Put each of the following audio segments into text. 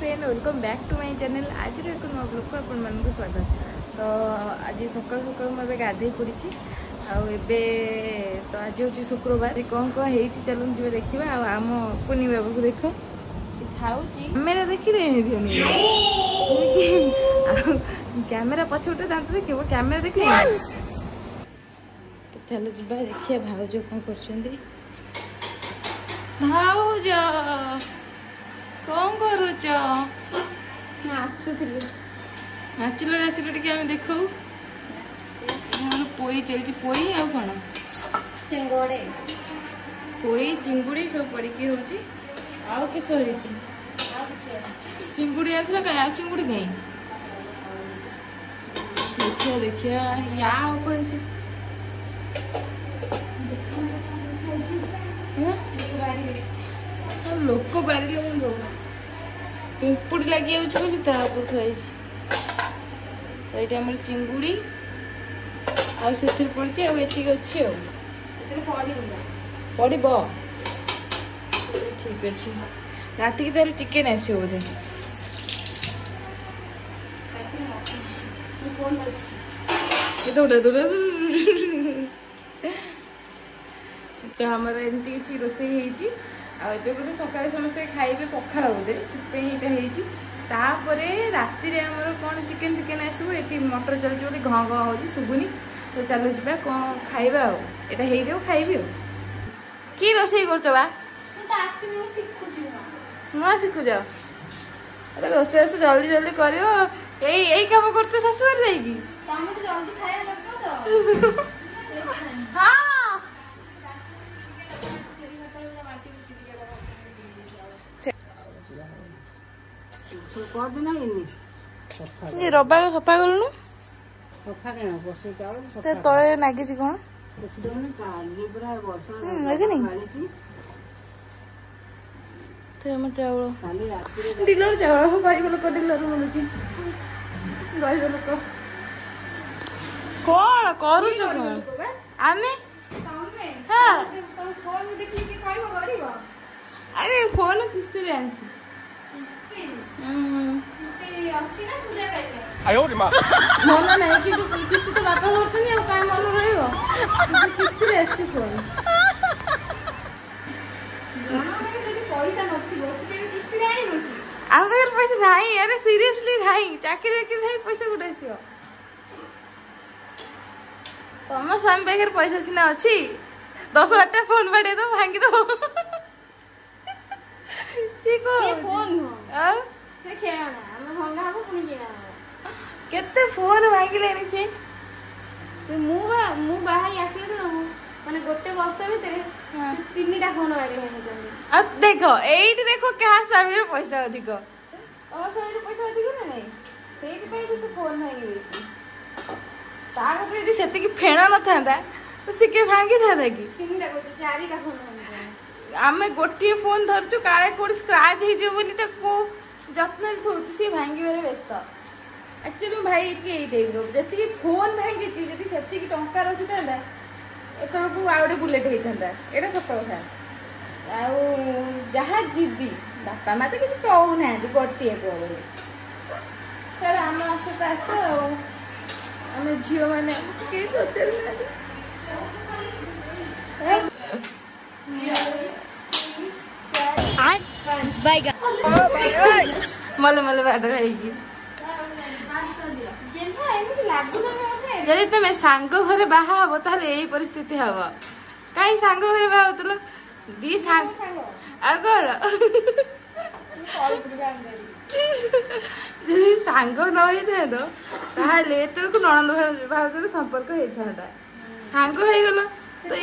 Friend welcome back to my channel. आज एक नुआ ब्लॉग को आपण मानक स्वागत। तो आज सकाल सकाल मुझे गाधे पड़ी आबे तो आज हूँ शुक्रवार कौन कौन हो चलो जी देखा आम कुनी बाबू को देख खाऊँ मेरा देखी कैमेरा पछपटे दात देख कैमेरा देख तो चलो जी देखिए भाउज कौन कर भाउज कौन करुच नाचुली नाचिल नाचिल टे आम देख पोई चलती पोई आ कौन चिंगोड़े पोई चिंगुड़ी सब पड़ी हूँ आउ किस चिंगुड़ी आसला कहीं चिंगुड़ी कहीं देखिया देखिया या ऊपर से लोक बारे पिंपुड़ी लगी जाऊँ ये आम चिंगुड़ी आती पड़ी अच्छी पड़ ठीक अच्छे रात की तार चिकेन आस बोधे तो हमारा एमती किसी रोसे बोधे सकाल समस्ते खाइबे पखाड़ बोधे से राति आमर कौन चिकेन चिकेन आसो ये मटर चलती बोली घ घ हो शुभुनी तो चलो जा कौन खाइबा यहाँ हो खाइबी कि रोसे कर नुआ शिखुच अरे रोसे जल्दी जल्दी कर कम कर शाशुर रबा सफा कलु तले नागी कौन चाउल डिलर चाउल गरीब लोक डिलर मिलूँ गरीब लोक कौन करुच आमे अरे फोन किस्ती मन ना कि किस्ती तो बापा कर मन किस्ती फोन आम पाखे पैसा ना अरे सीरियसली ना चाकरी वाकरी ना पैसा गोटे आस तुम स्वामी पाखे पैसा सीना अच्छी 10,000 फोन बाड़े दो भांगी दो केते फोन भांगिले से माने गोटे वर्ष भीतर 3टा फोन बाड़ी देख ये देखो क्या स्वामी पैसा अधिक स्वामी पैसा अधिक ना नहीं से फोन भांगी से फेण न था तो सी के भांगी था कि 4टा फोन आम गोटे फोन धरचु काले कौट स्क्राच हो जत्न सी भांगे व्यस्त एक्चुअली भाई ये टाइप जी फोन भांगी जी से टंका रखी था एतक आउे बुलेट होता यहाँ सत कथा जहाँ जिदी बापा माँ तो किसी कहूना गोटे पुआ बोली सर आम आस तो आस आम झील मैंने पचार मल मल बाड़ जदि तुम सांग घरे बाहा हम ताल यही परिस्थिति हम कहीं सांग घरे बाहा दी सांग कौन जदि सांग न होता तो नणंद भाउजर संपर्क होता सांग हो गला तो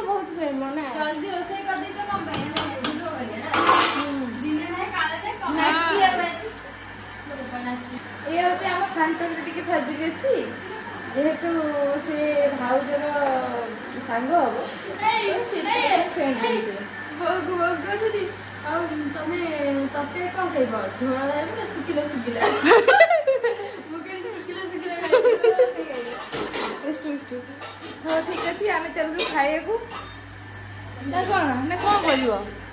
बहुत प्रेम ना जल्दी रोषेई कर दी तो ये हूँ आम शांतर टे फजिक अच्छी जेहेतु से भाउजर सांग हम तुम ते कौन खाइब झोल शुखिला शुखिला हाँ ठीक अच्छे आम चलू खाइबू ना कौन कर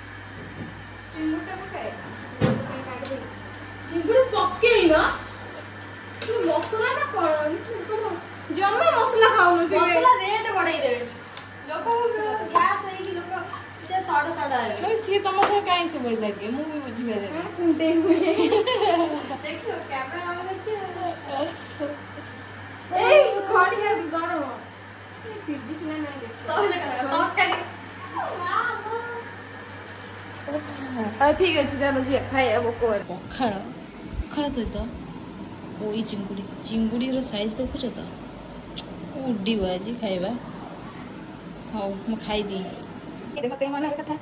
सी तुम सह कहीं सब लगे मुझे बुझे ठीक अच्छे चलो जी खाइए पखाड़ पखाड़ सहित पोई चिंगुड़ी चिंगुड़ी साइज देखुच तो उड्ड आज खाइबा हाँ मैं खाईदी मन कथा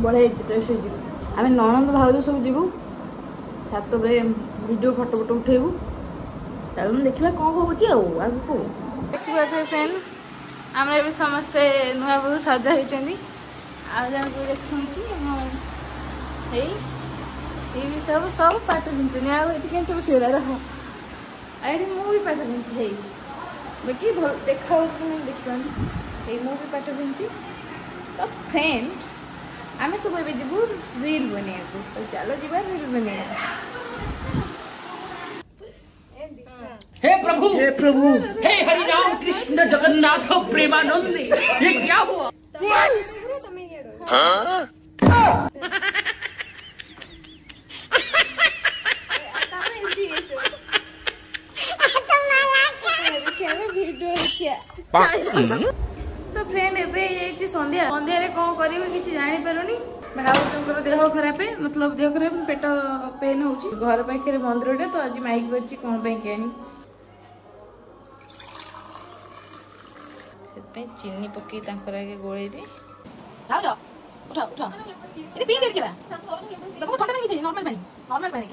बढ़िया टेस्ट आम ननंद भाज सब जीवु छात वीडियो फोटो फोटो उठेबू चलो देखा कौन हो आगू देखिए फ्रेंड आम भी समस्ते नुआ बहु सजा होती आन को देखी भी सब सब पाठ पिंचुनी आगे बसगला आई मुझे पाठ पिंची बाकी देखा देखिए मुझे पाठ पिंची तो फ्रेंड आम सब ए जीवु रील बना तो चलो जीवा रील बना हे प्रभु हे हरि राम कृष्ण जगन्नाथ प्रेमानंद ये क्या हुआ तो फ्रेंड एबे संध्या संध्या कौन करी किसी जानी पारुनी भाउजर देह खराब मतलब देह खराब पेट पेन हो घर पाखे मंदिर तो आज माइक बजी कौन के चीनी पकई आगे गोल दी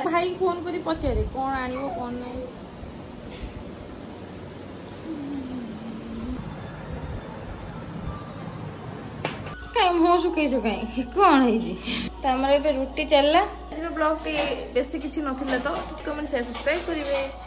भाई फोन कर पचारे कौन आण कौन ना कहीं मुह शुकई कहीं कौन है रुटी चलला ब्लॉग टी बेसी किसी नथिला तो कमेंट शेयर सब्सक्राइब करेंगे।